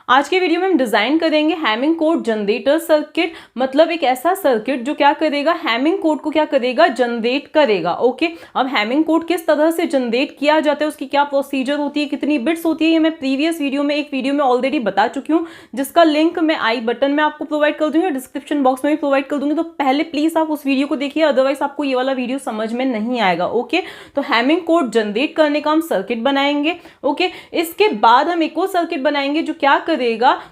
आज के वीडियो में हम डिजाइन करेंगे हैमिंग कोड जनरेटर सर्किट, मतलब एक ऐसा सर्किट जो क्या करेगा, हैमिंग कोड को क्या करेगा, जनरेट करेगा। ओके, अब हैमिंग कोड किस तरह से जनरेट किया जाता है, उसकी क्या प्रोसीजर होती है, कितनी बिट्स होती है, ये मैं प्रीवियस वीडियो में एक वीडियो में ऑलरेडी बता चुकी हूँ, जिसका लिंक मैं आई बटन में आपको प्रोवाइड कर दूंगी और डिस्क्रिप्शन बॉक्स में भी प्रोवाइड कर दूंगी। तो पहले प्लीज आप उस वीडियो को देखिए, अदरवाइज आपको ये वाला वीडियो समझ में नहीं आएगा। ओके, तो हैमिंग कोड जनरेट करने का हम सर्किट बनाएंगे। ओके, इसके बाद हम एक और सर्किट बनाएंगे जो क्या करेगा,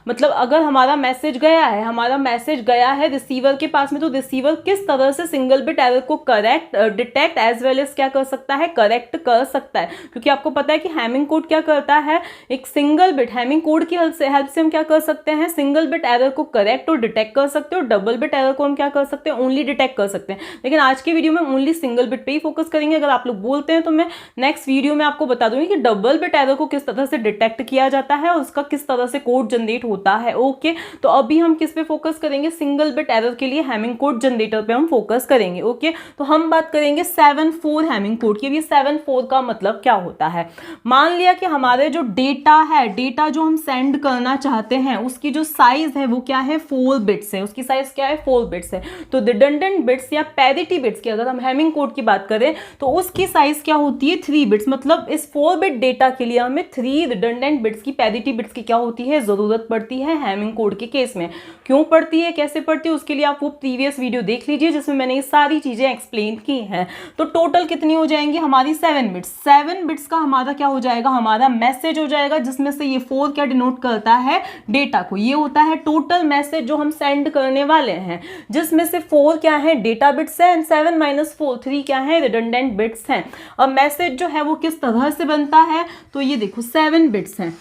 मतलब अगर हमारा मैसेज गया है रिसीवर के पास में, तो रिसीवर किस तरह से सिंगल बिट एरर को correct detect as well as क्या कर सकता है, करेक्ट कर सकता है। क्योंकि आपको पता है कि हैमिंग कोड क्या करता है, एक सिंगल बिट हैमिंग कोड की हेल्प से हम क्या कर सकते हैं, सिंगल बिट एरर को करेक्ट और डिटेक्ट कर सकते हैं, और डबल बिट एरर को हम क्या कर सकते हैं, ओनली डिटेक्ट कर सकते हैं। लेकिन आज के वीडियो में ओनली सिंगल बिट पे ही फोकस करेंगे। अगर आप लोग बोलते हैं तो मैं नेक्स्ट वीडियो में आपको बता दूंगी कि डबल बिट एरर को किस तरह से डिटेक्ट किया जाता है और उसका किस तरह से कोड जनरेट होता है। ओके, तो अभी हम किस पे फोकस करेंगे, सिंगल बिट एरर के लिए हैमिंग कोड जनरेटर पे हम फोकस करेंगे। ओके, तो हम बात करेंगे 7/4 हैमिंग कोड की। अब ये 7/4 का मतलब क्या होता है, मान लिया कि हमारे जो डेटा है, डेटा जो हम सेंड करना चाहते हैं उसकी जो साइज है वो क्या है, 4 बिट्स है। उसकी साइज क्या है, 4 बिट्स है। तो रिडंडेंट बिट्स या पैरिटी बिट्स की अगर हम हैमिंग कोड की बात करें तो उसकी साइज क्या होती है, 3 बिट्स। मतलब इस 4 बिट डेटा के लिए हमें 3 रिडंडेंट बिट्स की, पैरिटी बिट्स की क्या होती है, जरूरत पड़ती है हैमिंग कोड के केस में। क्यों पड़ती है, कैसे पड़ती है, उसके लिए आप वो प्रीवियस वीडियो देख लीजिए जिसमें मैंने ये सारी चीजें एक्सप्लेन की हैं। तो टोटल कितनी हो जाएंगी हमारी, 7 बिट्स। 7 बिट्स का हमारा क्या हो जाएगा, हमारा मैसेज हो जाएगा, जिसमें से ये 4 क्या डिनोट करता है, डेटा को। ये होता है टोटल मैसेज जो हम सेंड करने वाले हैं, जिसमें से 4 क्या है, डेटा बिट्स है, एंड 7 - 4 3 क्या है, रिडंडेंट बिट्स हैं। अब मैसेज जो है वो किस तरह से बनता है, तो ये देखो 7 बिट्स हैं,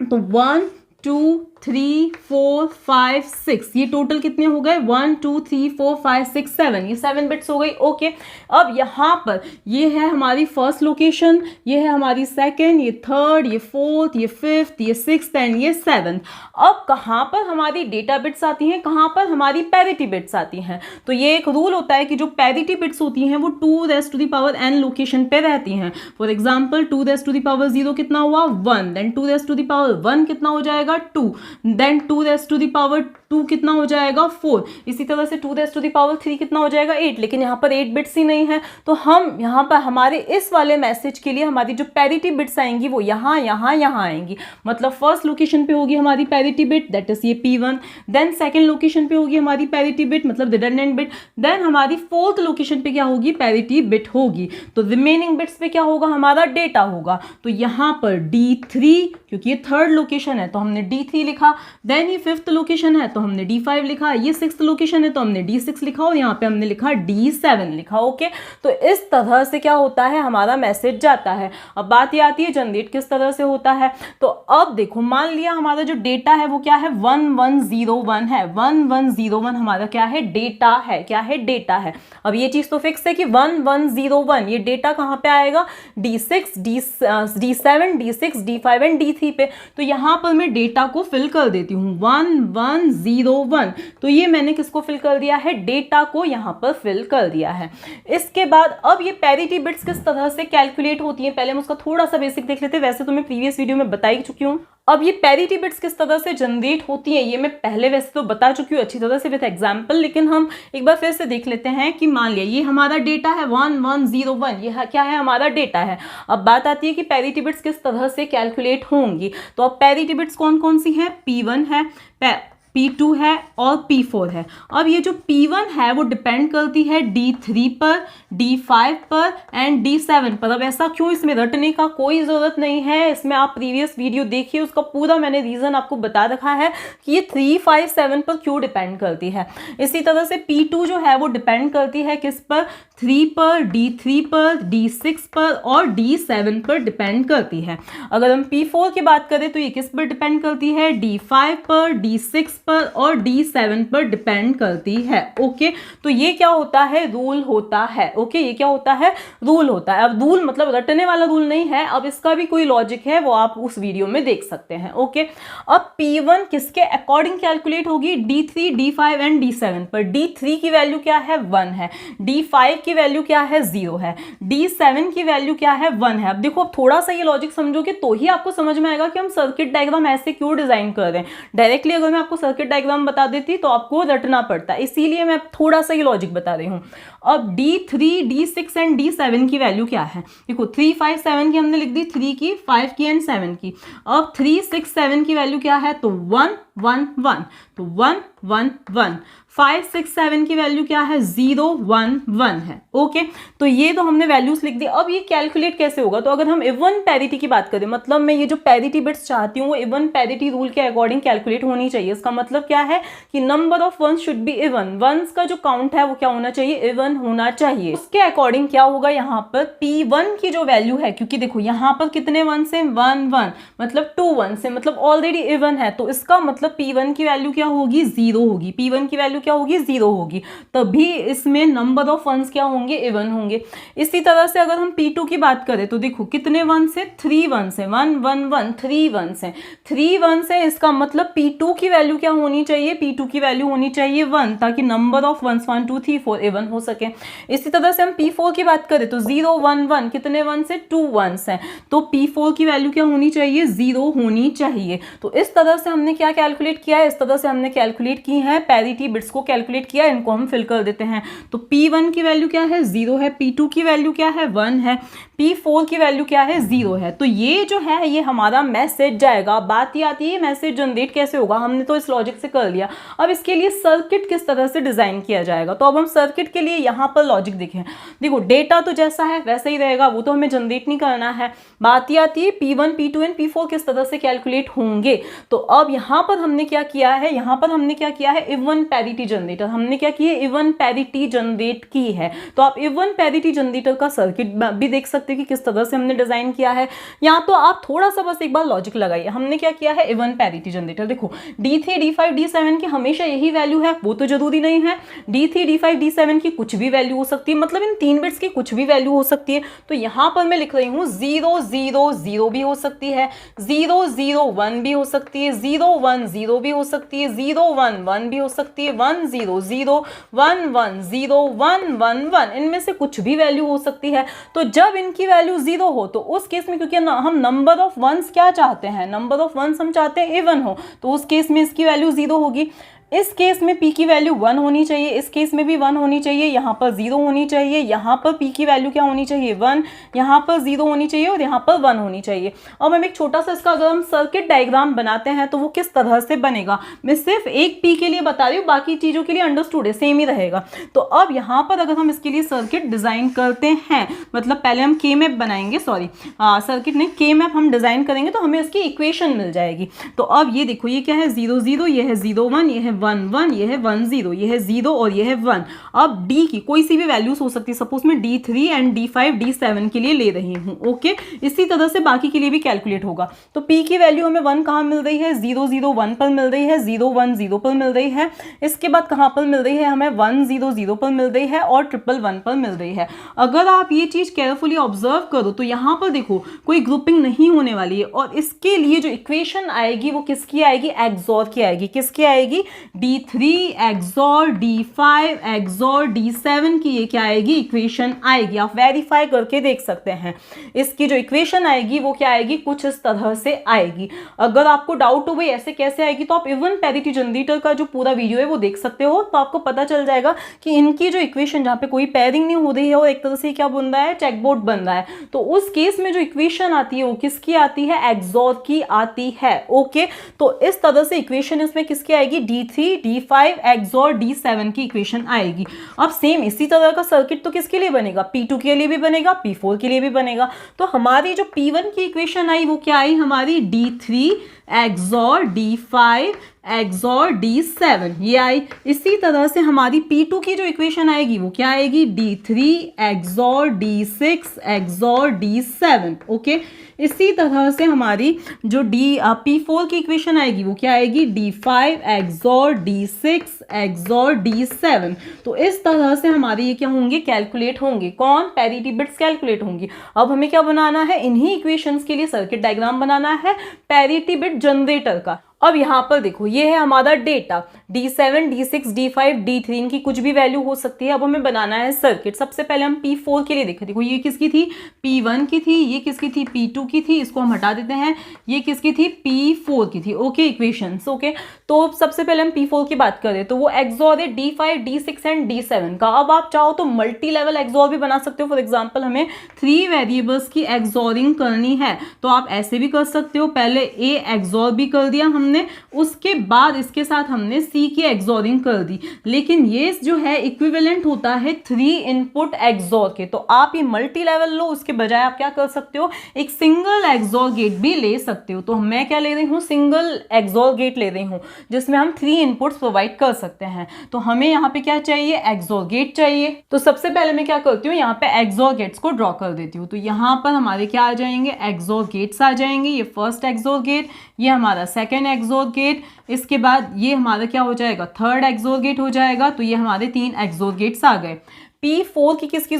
तो 1 2 3 4 5 6, ये टोटल कितने हो गए, 1 2 3 4 5 6 7, ये 7 बिट्स हो गई। ओके, अब यहाँ पर ये है हमारी फर्स्ट लोकेशन, ये है हमारी सेकंड, ये थर्ड, ये फोर्थ, ये फिफ्थ, ये सिक्स्थ एंड ये 7th। अब कहाँ पर हमारी डेटा बिट्स आती हैं, कहाँ पर हमारी पैरिटी बिट्स आती हैं। तो ये एक रूल होता है कि जो पैरिटी बिट्स होती हैं वो 2n लोकेशन पे रहती हैं। फॉर एग्जाम्पल 2 कितना हुआ, 1, देन 2 कितना हो जाएगा, 2, देन 2 कितना हो जाएगा, 4, इसी तरह से 2 कितना हो जाएगा, 8। लेकिन यहाँ पर 8 बिट्स ही नहीं है, तो हम यहाँ पर हमारे इस वाले मैसेज के लिए हमारी जो पैरिटी बिट्स आएंगी वो यहाँ आएंगी। मतलब फर्स्ट लोकेशन पे होगी हमारी पैरिटी बिट, दैट इज ये P1, देन सेकंड लोकेशन पे होगी हमारी पैरिटी बिट, मतलब रिडंडेंट बिट, देन हमारी फोर्थ लोकेशन पे क्या होगी, पैरिटी बिट होगी। तो रिमेनिंग बिट्स पे क्या होगा, हमारा डेटा होगा। तो यहाँ पर D3, क्योंकि ये थर्ड लोकेशन है तो हमने D3 लिखा, देन ये फिफ्थ लोकेशन है तो हमने D5 लिखा, ये सिक्स्थ लोकेशन है तो हमने D6 लिखा, और यहाँ पे हमने लिखा D7 लिखा। ओके, तो इस तरह से क्या होता है, हमारा मैसेज जाता है। अब बात ये आती है जनरेट किस तरह से होता है। तो अब देखो, मान लिया हमारा जो डेटा है वो क्या है, 1101 है। 1101 हमारा क्या है, डेटा है। क्या है, डेटा है। अब ये चीज तो फिक्स है कि 1101 ये डेटा कहाँ पे आएगा, D6 D7 D6 D5 and D3 पे। तो यहाँ पर मैं डेटा को फिल कर देती हूँ 1101। तो ये मैंने किसको फिल कर दिया है, डेटा को यहाँ पर फिल कर दिया है। इसके बाद अब ये पैरिटी बिट्स किस तरह से कैलकुलेट होती हैं, पहले हम उसका थोड़ा सा बेसिक देख लेते हैं। वैसे तो मैं प्रीवियस वीडियो में बता ही चुकी हूँ। अब ये पैरिटी बिट्स किस तरह से जनरेट होती हैं ये मैं पहले वैसे तो बता चुकी हूँ अच्छी तरह से विद एग्जांपल, लेकिन हम एक बार फिर से देख लेते हैं कि मान लिया ये हमारा डेटा है 1101, ये क्या है, हमारा डेटा है। अब बात आती है कि पैरिटी बिट्स किस तरह से कैलकुलेट होंगी। तो अब पैरिटी बिट्स कौन कौन सी है, P1 है, P2 है और P4 है। अब ये जो P1 है वो डिपेंड करती है D3 पर, D5 पर एंड D7 पर। अब ऐसा क्यों, इसमें रटने का कोई ज़रूरत नहीं है, इसमें आप प्रीवियस वीडियो देखिए, उसका पूरा मैंने रीज़न आपको बता रखा है कि ये 3, 5, 7 पर क्यों डिपेंड करती है। इसी तरह से P2 जो है वो डिपेंड करती है किस पर, 3 पर, D3 पर, D6 पर और D7 पर डिपेंड करती है। अगर हम P4 की बात करें तो ये किस पर डिपेंड करती है, D5 पर, D6 पर और D7 पर डिपेंड करती है। ओके, तो ये क्या होता है, रूल होता है। ओके, ये क्या होता है, रूल होता है। अब रूल मतलब रटने वाला रूल नहीं है, अब इसका भी कोई लॉजिक है वो आप उस वीडियो में देख सकते हैं। ओके, अब P1 किसके अकॉर्डिंग कैलकुलेट होगी, D3, D5 एंड D7 पर। D3 की वैल्यू क्या है, 1 है। D5 की वैल्यू क्या है, 0 है। D7 की वैल्यू क्या है, 1 है। अब देखो, अब थोड़ा सा ये लॉजिक समझोगे तो ही आपको समझ में आएगा कि हम सर्किट डायग्राम ऐसे क्यों डिजाइन कर रहे हैं। डायरेक्टली अगर मैं आपको सर्किट डायग्राम बता देती तो आपको रटना पड़ता, इसीलिए मैं थोड़ा सा ये लॉजिक बता रही हूँ। अब D3, D6 एंड D7 की वैल्यू क्या है, देखो 3, 5, 7 की हमने लिख दी, 3 की, 5 की एंड 7 की। अब 3, 6, 7 की वैल्यू क्या है, तो 1, 1, 1, तो 1, 1, 1। 5, 6, 7 की वैल्यू क्या है, 0, 1, 1 है। ओके, तो ये तो हमने वैल्यूज लिख दी। अब ये कैलकुलेट कैसे होगा, तो अगर हम इवन पैरिटी की बात करें, मतलब मैं ये जो पैरिटी बिट्स चाहती हूँ वो इवन पैरिटी रूल के अकॉर्डिंग कैलकुलेट होनी चाहिए। इसका मतलब क्या है कि number of ones should be even, ones का जो काउंट है वो क्या होना चाहिए, इवन होना चाहिए। उसके अकॉर्डिंग क्या होगा, यहाँ पर P1 की जो वैल्यू है, क्योंकि देखो यहाँ पर कितने वंस है, 1, 1, मतलब 2 वंस है, मतलब ऑलरेडी इवन है, तो इसका मतलब P1 की वैल्यू क्या होगी, 0 होगी। P1 की वैल्यू क्या होगी, 0 होगी, तभी इसमें नंबर ऑफ वंस क्या होंगे, इवन होंगे। इसी तरह से अगर हम P2 की बात करें तो देखो कितने वंस है, 3 वंस है, 1, 1, 1, 3 वंस है, 3 वंस है। इसका मतलब P2 की वैल्यू क्या होनी चाहिए, P2 की वैल्यू होनी चाहिए 1, ताकि नंबर ऑफ वंस 1, 2, 3, 4 इवन हो सके। इसी तरह से हम P4 की बात करें तो 0, 1, 1, कितने वंस है, 2 वंस है, तो P4 की वैल्यू क्या होनी चाहिए, 0 होनी चाहिए। तो इस तरह से हमने क्या कैलकुलेट किया है, इस तरह से हमने कैलकुलेट की है पैरिटी बिट्स को कैलकुलेट किया, इनको हम फिल कर देते हैं। तो P1 की वैल्यू क्या है, 0 है। P2 की वैल्यू क्या है, 1 है। P4 की वैल्यू क्या है, 0 है। तो ये जो है ये हमारा मैसेज जाएगा। बात ये आती है मैसेज जनरेट कैसे होगा, हमने तो इस लॉजिक से कर लिया। अब इसके लिए सर्किट किस तरह से डिजाइन किया जाएगा, तो अब हम सर्किट के लिए यहाँ पर लॉजिक देखें। देखो डेटा तो जैसा है वैसा ही रहेगा, वो तो हमें जनरेट नहीं करना है। बात ये आती है P1, P2 एंड P4 किस तरह से कैलकुलेट होंगे। तो अब यहाँ पर हमने क्या किया है, यहाँ पर हमने क्या किया है, इवन पैरिटी जनरेटर हमने क्या की है, इवन पैरिटी जनरेट की है। तो आप इवन पैरिटी जनरेटर का सर्किट भी देख सकते हैं कि किस तरह से हमने डिजाइन किया है। यहाँ तो आप थोड़ा सा बस एक बार लॉजिक लगाइए, हमने क्या किया है, इवन पैरिटी जनरेटर। देखो D3, D5, D7 की हमेशा यही वैल्यू है, वो तो जरूरी नहीं है। D3, D5, D7 की कुछ भी वैल्यू हो सकती है, मतलब इन 3 बिट्स की कुछ भी वैल्यू हो सकती है। तो यहाँ पर मैं लिख रही हूँ 0, 0, 0 भी हो सकती है, 0, 0, 1 भी हो सकती है, 0, 1, 0 भी हो सकती है, 0, 1, 1 भी हो सकती है, 1, 0, 0, 1, 1, 0, 1, 1, 1, इनमें से कुछ भी वैल्यू हो सकती है। तो जब इनकी वैल्यू 0 हो तो उस केस में, क्योंकि हम नंबर ऑफ वंस क्या चाहते हैं, नंबर ऑफ वंस हम चाहते हैं इवन हो, तो उस केस में इसकी वैल्यू 0 होगी। इस केस में P की वैल्यू 1 होनी चाहिए, इस केस में भी 1 होनी चाहिए, यहाँ पर 0 होनी चाहिए, यहाँ पर P की वैल्यू क्या होनी चाहिए, 1, यहाँ पर 0 होनी चाहिए और यहाँ पर 1 होनी चाहिए। अब हम एक छोटा सा इसका अगर हम सर्किट डायग्राम बनाते हैं तो वो किस तरह से बनेगा, मैं सिर्फ एक P के लिए बता रही हूँ, बाकी चीज़ों के लिए अंडरस्टूड है, सेम ही रहेगा। तो अब यहाँ पर अगर हम इसके लिए सर्किट डिज़ाइन करते हैं, मतलब पहले हम K मैप बनाएंगे, सॉरी सर्किट नहीं, K मैप हम डिज़ाइन करेंगे तो हमें उसकी इक्वेशन मिल जाएगी। तो अब ये देखो, ये क्या है, 0, 0, ये है 0, 1, ये है 1, 1, ये है 1, 0, ये है 0 और ये है 1। अब D की कोई सी भी वैल्यूज हो सकती है, सपोज मैं D3 एंड D5, D7 के लिए ले रही हूँ। ओके, इसी तरह से बाकी के लिए भी कैलकुलेट होगा। तो P की वैल्यू हमें 1 कहाँ मिल रही है, 0, 0, 1 पर मिल रही है, 0, 1, 0 पर मिल रही है। इसके बाद कहाँ पर मिल रही है, हमें 1, 0, 0 पर मिल रही है और 1, 1 पर मिल रही है। अगर आप ये चीज केयरफुली ऑब्जर्व करो तो यहाँ पर देखो कोई ग्रुपिंग नहीं होने वाली है, और इसके लिए जो इक्वेशन आएगी वो किसकी आएगी, एक्सॉर की आएगी। किसकी आएगी, D3 XOR D5 XOR D7 की ये क्या आएगी, इक्वेशन आएगी। आप वेरीफाई करके देख सकते हैं, इसकी जो इक्वेशन आएगी वो क्या आएगी, कुछ इस तरह से आएगी। अगर आपको डाउट हो भाई ऐसे कैसे आएगी, तो आप इवन पैरिटी जनरेटर का जो पूरा वीडियो है वो देख सकते हो, तो आपको पता चल जाएगा कि इनकी जो इक्वेशन, जहाँ पे कोई पेयरिंग नहीं हो रही है और एक तरह से क्या बन रहा है, चेकबोर्ड बन रहा है, तो उस केस में जो इक्वेशन आती है वो किसकी आती है, एक्सॉर की आती है। ओके, तो इस तरह से इक्वेशन इसमें किसकी आएगी, D3 D5 एक्सॉर D7 की इक्वेशन आएगी। अब सेम इसी तरह का सर्किट तो किसके लिए बनेगा, P2 के लिए भी बनेगा, P4 के लिए भी बनेगा। तो हमारी जो P1 की इक्वेशन आई वो क्या आई हमारी, D3 XOR D5 XOR D7 ये आई। इसी तरह से हमारी P2 की जो इक्वेशन आएगी वो क्या आएगी, D3 XOR D6 XOR D7। Okay, इसी तरह से हमारी जो P4 की इक्वेशन आएगी वो क्या आएगी, D5 XOR D6 XOR D7। तो इस तरह से हमारे ये क्या होंगे, कैलकुलेट होंगे, कौन, पैरिटी बिट्स कैलकुलेट होंगी। अब हमें क्या बनाना है, इन्हीं इक्वेशंस के लिए सर्किट डायग्राम बनाना है पैरिटी बिट जनरेटर का। अब यहाँ पर देखो ये है हमारा data D7 D6 D5 D3, इनकी कुछ भी वैल्यू हो सकती है। अब हमें बनाना है सर्किट। सबसे पहले हम P4 के लिए देखें। देखो ये किसकी थी, P1 की थी, ये किसकी थी, P2 की थी, इसको हम हटा देते हैं। ये किसकी थी, P4 की थी। Okay, equations. ओके, तो सबसे पहले हम P4 की बात करें तो वो XOR है D5 D6 एंड D7 का। अब आप चाहो तो मल्टी लेवल XOR भी बना सकते हो। फॉर एग्जाम्पल हमें 3 वेरिएबल्स की XORing करनी है तो आप ऐसे भी कर सकते हो। पहले A XOR भी कर दिया हमने, उसके बाद इसके साथ हमने C की XORing कर दी, लेकिन ये जो है इक्विवेलेंट होता है 3 इनपुट XOR के। तो आप ये मल्टी लेवल लो, उसके बजाय आप क्या कर सकते हो, एक सिंगल XOR गेट भी ले सकते हो। तो मैं क्या ले रही हूँ, सिंगल XOR गेट ले रही हूँ जिसमें हम 3 इनपुट्स प्रोवाइड कर सकते हैं। तो हमें यहाँ पे क्या चाहिए, XOR गेट चाहिए। तो सबसे पहले मैं क्या करती हूँ, यहाँ पे XOR गेट्स को ड्रॉ कर देती हूँ। तो यहाँ पर हमारे क्या आ जाएंगे, XOR गेट्स आ जाएंगे। ये फर्स्ट XOR गेट, ये हमारा सेकेंड XOR गेट, इसके बाद ये हमारा क्या हो जाएगा, थर्ड XOR गेट हो जाएगा। तो ये हमारे 3 XOR गेट्स आ गए। P4 की किसकी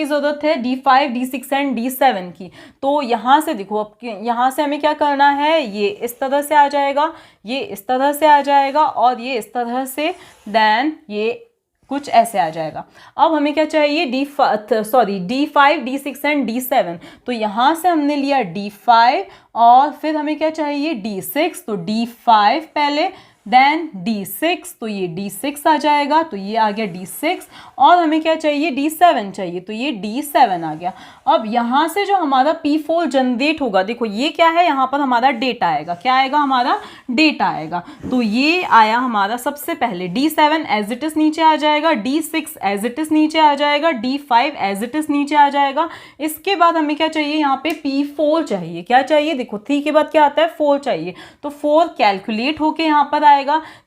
जरूरत है, D5 D6 एंड D7 की। तो यहाँ से देखो, अब यहाँ से हमें क्या करना है, ये इस तरह से आ जाएगा, ये इस तरह से आ जाएगा और ये इस तरह से, देन ये कुछ ऐसे आ जाएगा। अब हमें क्या चाहिए, D5 D6 एंड D7। तो यहाँ से हमने लिया D5 और फिर हमें क्या चाहिए, D6। तो D5 पहले, देन D6, तो ये D6 आ जाएगा। तो ये आ गया D6 और हमें क्या चाहिए, D7 चाहिए। तो ये D7 आ गया। अब यहाँ से जो हमारा P4 जनरेट होगा, देखो ये क्या है, यहाँ पर हमारा डेटा आएगा। क्या आएगा, हमारा डेटा आएगा। तो ये आया हमारा सबसे पहले D7 एज इट इज नीचे आ जाएगा, D6 एज इट इज नीचे आ जाएगा, D5 एज इट इज नीचे आ जाएगा। इसके बाद हमें क्या चाहिए, यहाँ पे P4 चाहिए। क्या चाहिए, देखो 3 के बाद क्या आता है, 4 चाहिए। तो 4 कैलकुलेट होके यहाँ पर आएगा।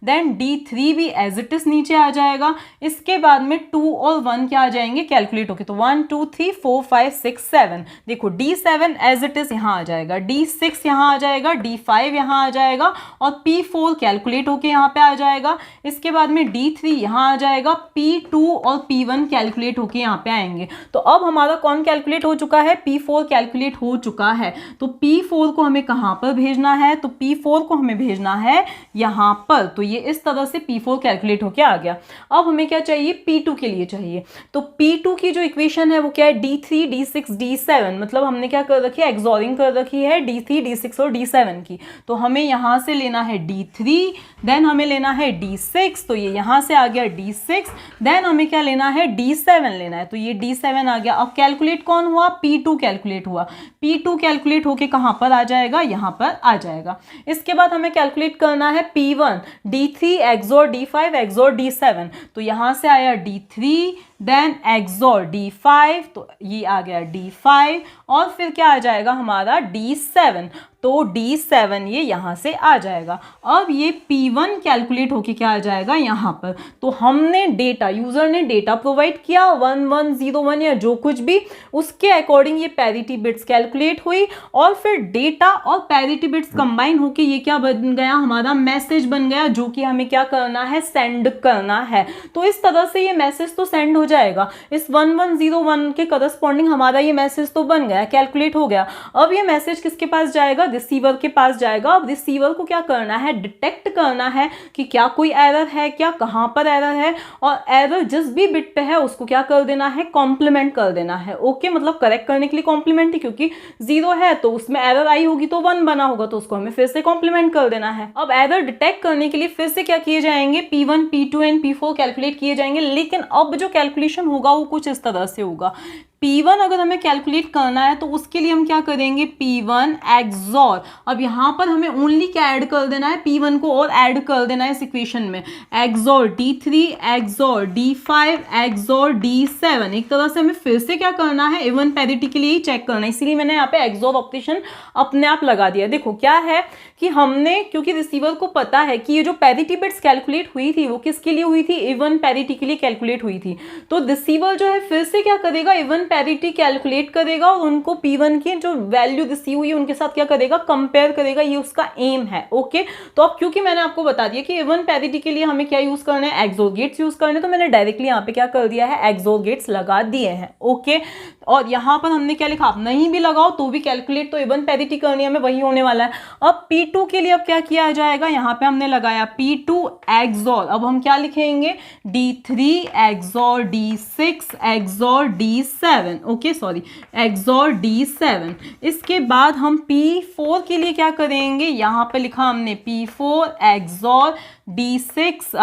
देन D3 भी एज इट इज नीचे आ जाएगा। इसके बाद में 2 और 1 क्या आ जाएंगे, कैलकुलेट होके। तो 1 2 3 4 5 6 7। देखो D7 एज इट इज यहाँ आ जाएगा, D6 यहाँ आ जाएगा, D5 यहाँ आ जाएगा और P4 कैलकुलेट होके यहाँ पे आ जाएगा। इसके बाद में D3 यहाँ आ जाएगा, P2 और P1 कैलकुलेट होके यहाँ पे आएंगे। तो अब हमारा कौन कैलकुलेट हो चुका है, P4 कैलकुलेट हो चुका है। तो P4 को हमें कहाँ पर भेजना है, तो P4 को हमें भेजना है यहाँ पर। तो ये इस तरह से P4 कैलकुलेट होके आ गया। अब हमें क्या चाहिए, P2 के लिए चाहिए। तो P2 की जो इक्वेशन है वो क्या है, D3 D6 D7। मतलब हमने क्या कर रखी है, एक्सोरिंग कर रखी है D3 D6 और D7 की। तो हमें यहाँ से लेना है D3, देन हमें लेना है D6। तो ये यहाँ से आ गया D6, देन हमें क्या लेना है, D7 लेना है। तो ये D7 आ गया। अब कैलकुलेट कौन हुआ, P2 कैलकुलेट हुआ। P2 कैलकुलेट होके कहाँ पर आ जाएगा, यहाँ पर आ जाएगा। इसके बाद हमें कैलकुलेट करना है P1, D3 XOR D5 XOR D7। तो यहाँ से आया D3, देन XOR D5, तो ये आ गया D5 और फिर क्या आ जाएगा हमारा D7। तो D7 ये यहाँ से आ जाएगा। अब ये P1 कैलकुलेट होके क्या आ जाएगा यहाँ पर। तो हमने डेटा, यूजर ने डेटा प्रोवाइड किया 1101 या जो कुछ भी, उसके अकॉर्डिंग ये पैरिटी बिट्स कैलकुलेट हुई और फिर डेटा और पैरिटी बिट्स कंबाइन होके ये क्या बन गया, हमारा मैसेज बन गया, जो कि हमें क्या करना है, सेंड करना है। तो इस तरह से ये मैसेज तो सेंड हो जाएगा। इस 1101 के करस्पॉन्डिंग हमारा ये मैसेज तो बन गया, कैलकुलेट हो गया। अब ये मैसेज किसके पास जाएगा, रिसीवर के पास जाएगा। अब रिसीवर को क्या करना है, डिटेक्ट करना है कि क्या कोई एरर है, क्या कहाँ पर एरर है, और एरर जिस भी बिट पे है उसको क्या कर देना है, कॉम्प्लीमेंट कर देना है। ओके, मतलब करेक्ट करने के लिए कॉम्प्लीमेंट ही, क्योंकि 0 है तो उसमें एरर आई होगी तो 1 बना होगा, तो उसको हमें फिर से कॉम्प्लीमेंट कर देना है। अब एरर डिटेक्ट करने के लिए फिर से क्या किए जाएंगे, P1 P2 and P4 calculate किए जाएंगे। लेकिन अब जो कैलकुलेशन होगा वो कुछ इस तरह से होगा। P1 अगर हमें कैलकुलेट करना है तो उसके लिए हम क्या करेंगे, P1 XOR, अब यहाँ पर हमें ओनली क्या ऐड कर देना है, P1 को और ऐड कर देना है इस इक्वेशन में, XOR D3 XOR D5 XOR D7। एक तरह से हमें फिर से क्या करना है, इवन पैरिटी के लिए ही चेक करना है, इसीलिए मैंने यहाँ पे XOR ऑपरेशन अपने आप लगा दिया। देखो क्या है कि हमने, क्योंकि रिसीवर को पता है कि ये जो पैरिटी बिट्स कैलकुलेट हुई थी वो किसके लिए हुई थी, इवन पैरिटी के लिए कैलकुलेट हुई थी, तो रिसीवर जो है फिर से क्या करेगा, इवन पैरिटी कैलकुलेट करेगा और उनको P1 की जो वैल्यू रिसीव हुई उनके साथ क्या करेगा, कंपेयर करेगा, ये उसका एम है। ओके, तो अब क्योंकि मैंने आपको बता दिया कि इवन पैरिटी के लिए हमें क्या यूज करना है, एक्सोर गेट्स यूज करने, तो मैंने डायरेक्टली यहाँ पे क्या कर दिया है, एक्सोर गेट्स लगा दिए हैं। ओके, और यहाँ पर हमने क्या लिखा, आप नहीं भी लगाओ तो भी कैलकुलेट तो इवन पैरिटी करनी है, हमें वही होने वाला है। अब P2 के लिए अब क्या किया जाएगा, यहाँ पे हमने लगाया P2 XOR, अब हम क्या लिखेंगे, D3 XOR D6 XOR D7, okay sorry XOR D7। इसके बाद हम P4 के लिए क्या करेंगे, यहाँ पे लिखा हमने P4 XOR D6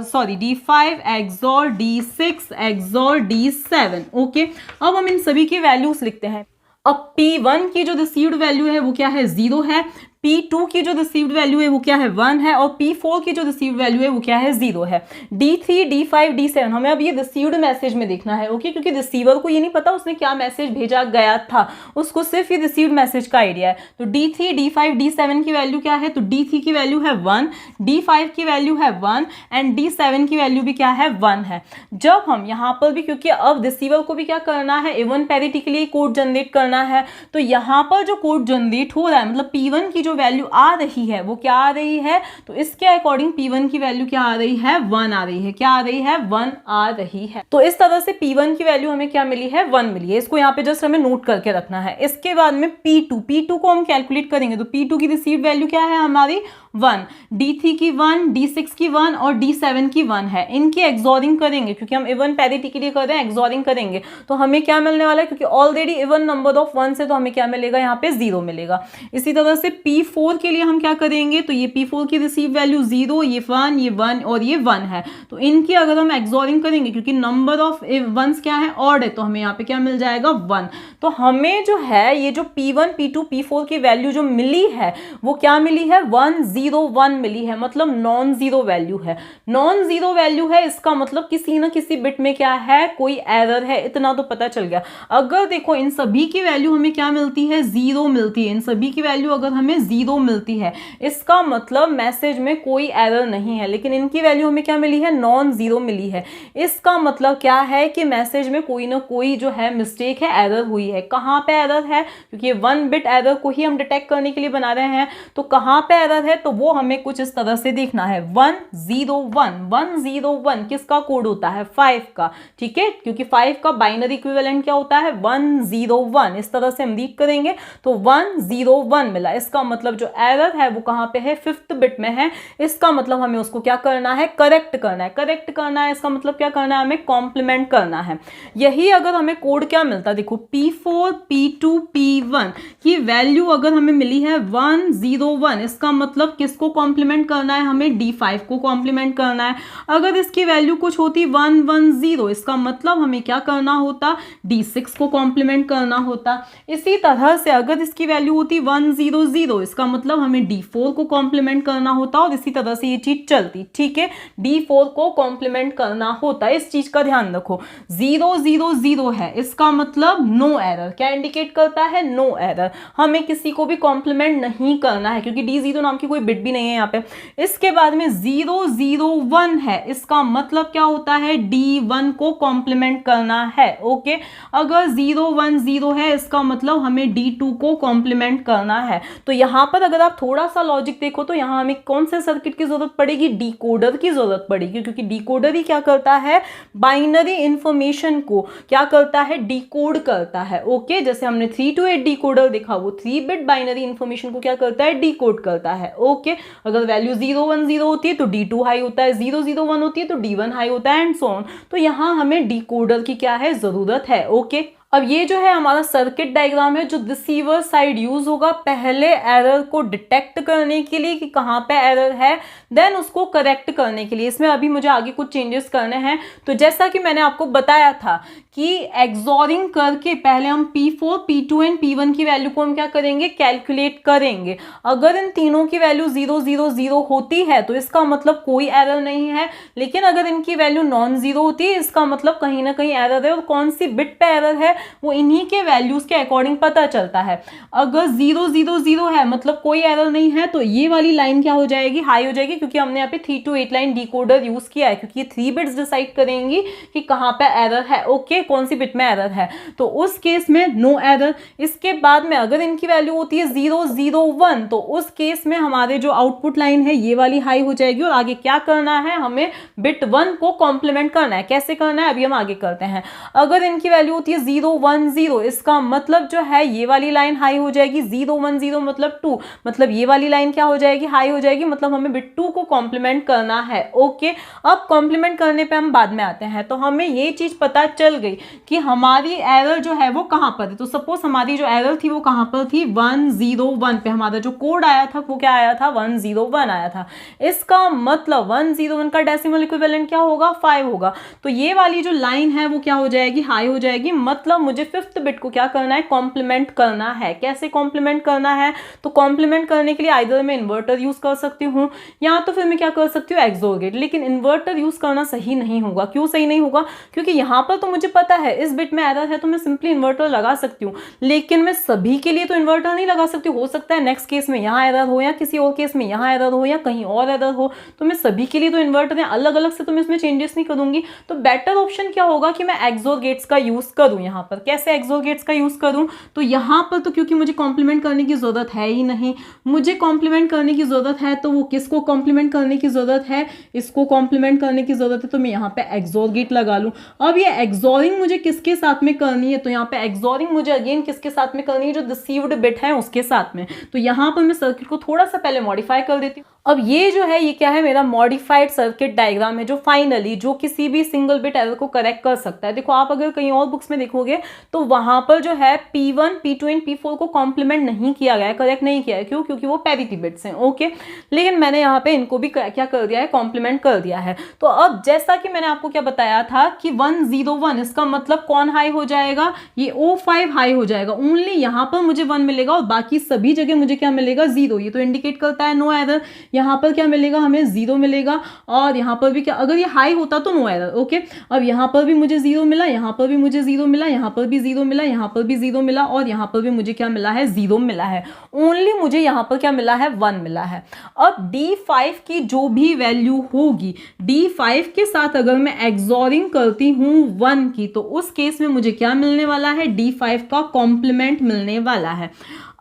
sorry D5 XOR D6 XOR D7। Okay, अब हम इन सभी की वैल्यूज लिखते हैं। अब P1 की जो रिसीव्ड वैल्यू है वो क्या है, 0 है, P2 की जो रिसीव्ड वैल्यू है वो क्या है, 1 है, और P4 की जो रिसीव्ड वैल्यू है वो क्या है, 0 है। D3 D5 D7 हमें अब ये रिसीव्ड मैसेज में देखना है। ओके, क्योंकि रिसीवर को ये नहीं पता उसने क्या मैसेज भेजा गया था, उसको सिर्फ ये रिसीव्ड मैसेज का आइडिया है। तो D3 D5 D7 की वैल्यू क्या है, तो D3 की वैल्यू है 1, D5 की वैल्यू है 1 एंड D7 की वैल्यू भी क्या है, 1 है। जब हम यहाँ पर भी, क्योंकि अब रिसीवर को भी क्या करना है, इवन पैरिटी के लिए कोड जनरेट करना है, तो यहाँ पर जो कोड जनरेट हो रहा है, मतलब P1 की जो वैल्यू आ रही है वो क्या आ रही है, तो इसके अकॉर्डिंग P1 की वैल्यू क्या आ रही है, 1 आ रही है। क्या आ रही है, 1 आ रही है। तो इस तरह से P1 की वैल्यू हमें क्या मिली है, 1 मिली है। इसको यहाँ पे जस्ट हमें नोट करके रखना है। इसके बाद में P2 को हम कैलकुलेट करेंगे, तो P2 की रिसीव्ड वैल्यू क्या है हमारी, 1, D3 की 1, D6 की 1 और D7 की 1 है। इनकी एक्सोरिंग करेंगे, क्योंकि हम इवन पैरिटी के लिए कर रहे हैं, एक्सोरिंग करेंगे तो हमें क्या मिलने वाला है, क्योंकि ऑलरेडी इवन नंबर ऑफ 1 से, तो हमें क्या मिलेगा, यहाँ पे 0 मिलेगा। इसी तरह से P4 के लिए हम क्या करेंगे, तो ये P4 की रिसीव वैल्यू 0, ये 1, ये 1 और ये 1 है, तो इनकी अगर हम एक्सोरिंग करेंगे, क्योंकि नंबर ऑफ वंस क्या है, ऑड है, तो हमें यहाँ पे क्या मिल जाएगा, 1। तो हमें जो है ये जो P1 P2 P4 की वैल्यू जो मिली है वो क्या मिली है, 1 0 1 मिली है, मतलब नॉन जीरो वैल्यू है। नॉन जीरो वैल्यू है, इसका मतलब किसी ना किसी बिट में क्या है, कोई एरर है, इतना तो पता चल गया। अगर देखो इन सभी की वैल्यू हमें क्या मिलती है, 0 मिलती है, इन सभी की वैल्यू अगर हमें 0 मिलती है, इसका मतलब मैसेज में कोई एरर नहीं है। लेकिन इनकी वैल्यू हमें क्या मिली है, नॉन जीरो मिली है, इसका मतलब क्या है कि मैसेज में कोई ना कोई जो है मिस्टेक है, एरर हुई है। कहाँ पे एरर है, क्योंकि 1 बिट एरर को ही हम डिटेक्ट करने के लिए बना रहे हैं, तो कहाँ पे एरर है, तो वो हमें कुछ इस तरह से देखना है। 101 किसका कोड होता है, 5 का, ठीक है, क्योंकि 5 का बाइनरी इक्विवेलेंट क्या होता है, 101। इस तरह से हम रीड करेंगे तो 101 मिला। इसका मतलब जो एरर है वो कहाँ पे है, 5th बिट में है। इसका मतलब हमें उसको क्या करना है, करेक्ट करना है। करेक्ट करना है इसका मतलब क्या करना है, हमें कॉम्प्लीमेंट करना है। यही अगर हमें कोड क्या मिलता, देखो P4 P2 P1 की वैल्यू अगर हमें मिली है 101, इसका मतलब किसको कॉम्प्लीमेंट करना है, हमें D5 को कॉम्प्लीमेंट करना है। अगर इसकी वैल्यू कुछ होती 110, इसका मतलब हमें क्या करना होता, D6 को कॉम्प्लीमेंट करना होता। इसी तरह से अगर इसकी वैल्यू होती 100, इसका मतलब हमें D4 को कॉम्प्लीमेंट करना होता, और इसी तरह से ये चीज चलती, ठीक है, D4 को कॉम्प्लीमेंट करना होता। इस चीज का ध्यान रखो, 000 है, इसका मतलब नो एरर। क्या इंडिकेट करता है, नो एरर। हमें किसी को भी कॉम्प्लीमेंट नहीं करना है, क्योंकि D0 नाम की कोई बिट भी नहीं है यहाँ पे। इसके बाद में 001 है, इसका मतलब क्या होता है, D1 को कॉम्प्लीमेंट करना है। ओके, अगर 010 है, इसका मतलब हमें D2 को कॉम्प्लीमेंट करना है। तो यहाँ पर अगर आप थोड़ा सा लॉजिक देखो तो यहाँ हमें कौन से सर्किट की जरूरत पड़ेगी, डिकोडर की जरूरत पड़ेगी, क्योंकि डिकोडर ही क्या करता है, बाइनरी इंफॉर्मेशन को क्या करता है, डिकोड करता है। ओके, जैसे हमने 3 to 8 डिकोडर देखा, वो 3 बिट बाइनरी इंफॉर्मेशन को क्या करता है, डिकोड करता है। ओके, अगर वैल्यू 010 होती है तो D2 हाई होता है, 001 होती है तो D1 हाई होता है, एंड सो ऑन। तो यहाँ हमें डिकोडर की क्या है, जरूरत है। ओके, अब ये जो है हमारा सर्किट डायग्राम है जो रिसीवर साइड यूज होगा पहले एरर को डिटेक्ट करने के लिए कि कहाँ पे एरर है, देन उसको करेक्ट करने के लिए। इसमें अभी मुझे आगे कुछ चेंजेस करने हैं। तो जैसा कि मैंने आपको बताया था कि एक्सोरिंग करके पहले हम P4, P2 एंड P1 की वैल्यू को हम क्या करेंगे, कैलकुलेट करेंगे। अगर इन तीनों की वैल्यू 0 0 0 होती है तो इसका मतलब कोई एरर नहीं है, लेकिन अगर इनकी वैल्यू नॉन जीरो होती है इसका मतलब कहीं ना कहीं एरर है। और कौन सी बिट पे एरर है वो इन्हीं के वैल्यूज के अकॉर्डिंग पता चलता है। अगर 0 0 0 है मतलब कोई एरर नहीं है तो ये वाली लाइन क्या हो जाएगी, हाई हो जाएगी, क्योंकि हमने यहाँ पे 3 to 8 लाइन डिकोडर यूज किया है, क्योंकि ये 3 बिट्स डिसाइड करेंगी कि कहाँ पे एरर है। ओके, कौन सी बिट में एरर है, तो उस केस में नो एरर। इसके बाद में अगर इनकी वैल्यू होती है 0 0 1 तो उस केस में हमारे जो आउटपुट लाइन है ये वाली हाई हो जाएगी। और आगे क्या करना है, हमें बिट 1 को कॉम्प्लीमेंट करना है। कैसे करना है अभी हम आगे करते हैं। अगर इनकी वैल्यू होती है 0 1 0 इसका मतलब जो है ये वाली लाइन हाई हो जाएगी। 0 1 0 मतलब 2, मतलब ये वाली लाइन क्या हो जाएगी, हाई हो जाएगी, मतलब हमें बिट 2 को कॉम्प्लीमेंट करना है। ओके, अब कॉम्प्लीमेंट करने पे हम बाद में आते हैं। तो हमें ये चीज पता चल गई कि हमारी एरर जो है वो कहां पर है। तो सपोज हमारी जो एरर थी वो कहां पर थी, 1 0 1 पे। हमारा जो कोड आया था वो क्या आया था, 1 0 1 आया था। इसका मतलब 1 0 1 का डेसिमल इक्विवेलेंट क्या होगा, 5 होगा। तो ये वाली जो लाइन है वो क्या हो जाएगी, हाई हो जाएगी। मतलब मुझे 5th बिट को क्या करना है, कॉम्प्लीमेंट करना है। कैसे कॉम्प्लीमेंट करना है, तो कॉम्प्लीमेंट करने के लिए आइदर मैं इन्वर्टर यूज कर सकती हूँ या तो फिर मैं क्या कर सकती हूँ, एक्सोर गेट। लेकिन इन्वर्टर यूज करना सही नहीं होगा। क्यों सही नहीं होगा, क्योंकि यहाँ पर तो मुझे पता है इस बिट में एरर है तो मैं सिंपली इन्वर्टर लगा सकती हूँ, लेकिन मैं सभी के लिए तो इन्वर्टर नहीं लगा सकती। हो सकता है नेक्स्ट केस में यहाँ एरर हो या किसी और केस में यहाँ एरर हो या कहीं और एरर हो, तो मैं सभी के लिए तो इन्वर्टर है, अलग अलग से तो मैं इसमें चेंजेस नहीं करूंगी। तो बेटर ऑप्शन क्या होगा कि मैं एक्सोर गेट्स का यूज करूं। यहाँ पर कैसे एक्सोर गेट्स का यूज करूं, तो यहाँ पर तो क्योंकि मुझे कॉम्प्लीमेंट करने की जरूरत है ही नहीं, मुझे कॉम्प्लीमेंट करने की जरूरत है तो वो किसको कॉम्प्लीमेंट करने की जरूरत है, इसको कॉम्प्लीमेंट करने की जरूरत है, तो मैं यहाँ पे एक्सोर गेट लगा लूं। अब ये एक्सोरिंग मुझे किसके साथ में करनी है, तो यहाँ पे एक्सोरिंग मुझे अगेन किसके साथ में करनी है, जो रिसीव्ड बिट है उसके साथ में। तो यहाँ पर मैं सर्किट को थोड़ा सा पहले मॉडिफाई कर देती हूँ। अब ये जो है ये क्या है, मेरा मॉडिफाइड सर्किट डायग्राम है जो फाइनली जो किसी भी सिंगल बिट एरर को करेक्ट कर सकता है। देखो आप अगर कहीं और बुक्स में देखोगे तो वहां पर जो है P1, P2 एंड P4 को कॉम्प्लीमेंट नहीं किया गया है, करेक्ट नहीं किया है। क्यों, क्योंकि वो पैरिटी बिट्स हैं। ओके, लेकिन मैंने यहाँ पे इनको भी क्या कर दिया है, कॉम्प्लीमेंट कर दिया है। तो अब जैसा कि मैंने आपको क्या बताया था कि 1 0 1 इसका मतलब कौन हाई हो जाएगा, ये O5 हाई हो जाएगा। ओनली यहाँ पर मुझे 1 मिलेगा और बाकी सभी जगह मुझे क्या मिलेगा, 0। ये तो इंडिकेट करता है नो एरर। यहाँ पर क्या मिलेगा, हमें 0 मिलेगा। और यहाँ पर भी क्या, अगर ये हाई होता तो नो एरर। ओके, अब यहाँ पर भी मुझे 0 मिला, यहाँ पर भी मुझे 0 मिला, यहाँ पर भी 0 मिला, यहाँ पर भी 0 मिला और यहाँ पर भी मुझे क्या मिला है, 0 मिला है। ओनली मुझे यहाँ पर क्या मिला है, 1 मिला है। अब D5 की जो भी वैल्यू होगी, D5 के साथ अगर मैं एक्सोरिंग करती हूँ 1 की, तो उस केस में मुझे क्या मिलने वाला है, D5 का कॉम्प्लीमेंट मिलने वाला है।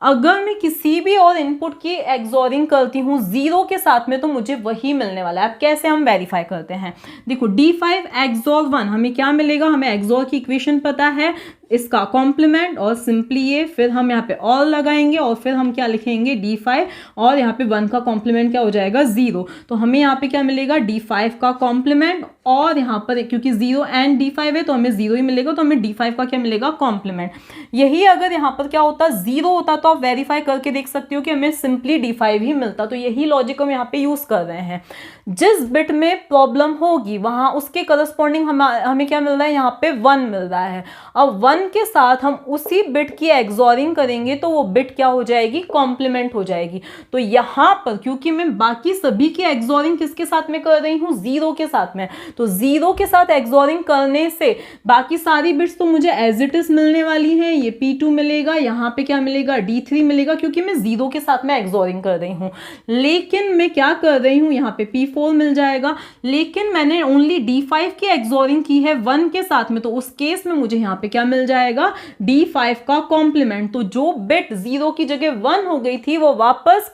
अगर मैं किसी भी और इनपुट की एक्सोरिंग करती हूँ 0 के साथ में तो मुझे वही मिलने वाला है। अब कैसे हम वेरीफाई करते हैं, देखो D5 एक्सोर 1 हमें क्या मिलेगा, हमें एक्सोर की इक्वेशन पता है, इसका कॉम्प्लीमेंट और सिंपली ये, फिर हम यहाँ पे और लगाएंगे और फिर हम क्या लिखेंगे, D5 और यहाँ पे 1 का कॉम्प्लीमेंट क्या हो जाएगा, 0। तो हमें यहाँ पे क्या मिलेगा, D5 का कॉम्प्लीमेंट और यहाँ पर क्योंकि 0 एंड D5 है तो हमें 0 ही मिलेगा, तो हमें D5 का क्या मिलेगा, कॉम्प्लीमेंट। यही अगर यहाँ पर क्या होता, 0 होता तो आप वेरीफाई करके देख सकते हो कि हमें सिंपली D5 ही मिलता। तो यही लॉजिक हम यहाँ पे यूज कर रहे हैं। जिस बिट में प्रॉब्लम होगी वहां उसके करस्पॉन्डिंग हमें क्या मिल रहा है, यहाँ पे 1 मिल रहा है। अब 1 के साथ हम उसी बिट की एक्सोरिंग करेंगे तो वो बिट क्या हो जाएगी, कॉम्प्लीमेंट हो जाएगी। तो यहाँ पर क्योंकि मैं बाकी सभी की एक्सोरिंग किसके साथ में कर रही हूँ, 0 के साथ में, तो 0 के साथ एक्सोरिंग करने से बाकी सारी बिट्स तो मुझे एज इट इज मिलने वाली हैं। ये P2 मिलेगा, यहाँ पे क्या मिलेगा, D3 मिलेगा, क्योंकि मैं 0 के साथ में एक्सोरिंग कर रही हूँ। लेकिन मैं क्या कर रही हूँ, यहाँ पे P4 मिल जाएगा, लेकिन मैंने ओनली D5 की एक्सोरिंग की है 1 के साथ में, तो उस केस में मुझे यहाँ पे क्या मिल जाएगा, D5 का कॉम्प्लीमेंट। तो जो बिट 0 की जगह 1 हो गई थी वो वापस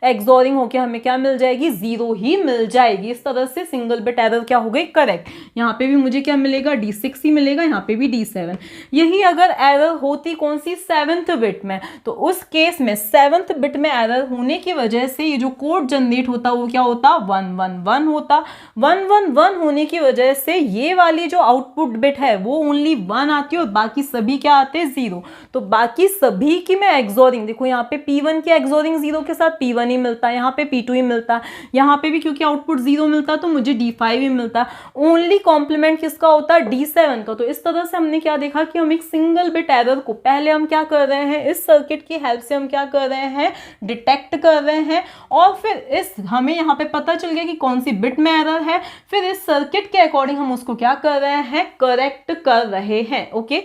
एक्सोरिंग होके हमें क्या मिल जाएगी, 0 ही मिल जाएगी। इस तरह से सिंगल बिट एरर क्या हो गई, करेक्ट। यहाँ पे भी मुझे क्या मिलेगा, D6 ही मिलेगा, यहाँ पे भी D7। यही अगर एरर होती कौन सी, 7th बिट में, तो उस केस में 7th बिट में एरर होने की वजह से ये जो कोड जनरेट होता वो क्या होता, 1 1 1 होता। 1 1 1 होने की वजह से ये वाली जो आउटपुट बिट है वो ओनली 1 आती है और बाकी सभी क्या आते हैं 0। तो बाकी सभी की मैं एक्सोरिंग, देखो यहाँ पे P1 की एक्सोरिंग 0 के साथ P1 ही मिलता है, यहाँ पे P2 ही मिलता है, यहाँ पे भी क्योंकि आउटपुट 0 मिलता है तो मुझे D5 ही मिलता है। ओनली कॉम्प्लीमेंट किसका होता है, D7 का। तो इस तरह से हमने क्या देखा कि हम एक सिंगल बिट एरर को पहले हम क्या कर रहे हैं, इस सर्किट की हेल्प से हम क्या कर रहे हैं, डिटेक्ट कर रहे हैं, और फिर इस हमें यहाँ पे पता चल गया कि कौन सी बिट में एरर है, फिर इस सर्किट के अकॉर्डिंग हम उसको क्या कर रहे हैं, करेक्ट कर रहे हैं। ओके,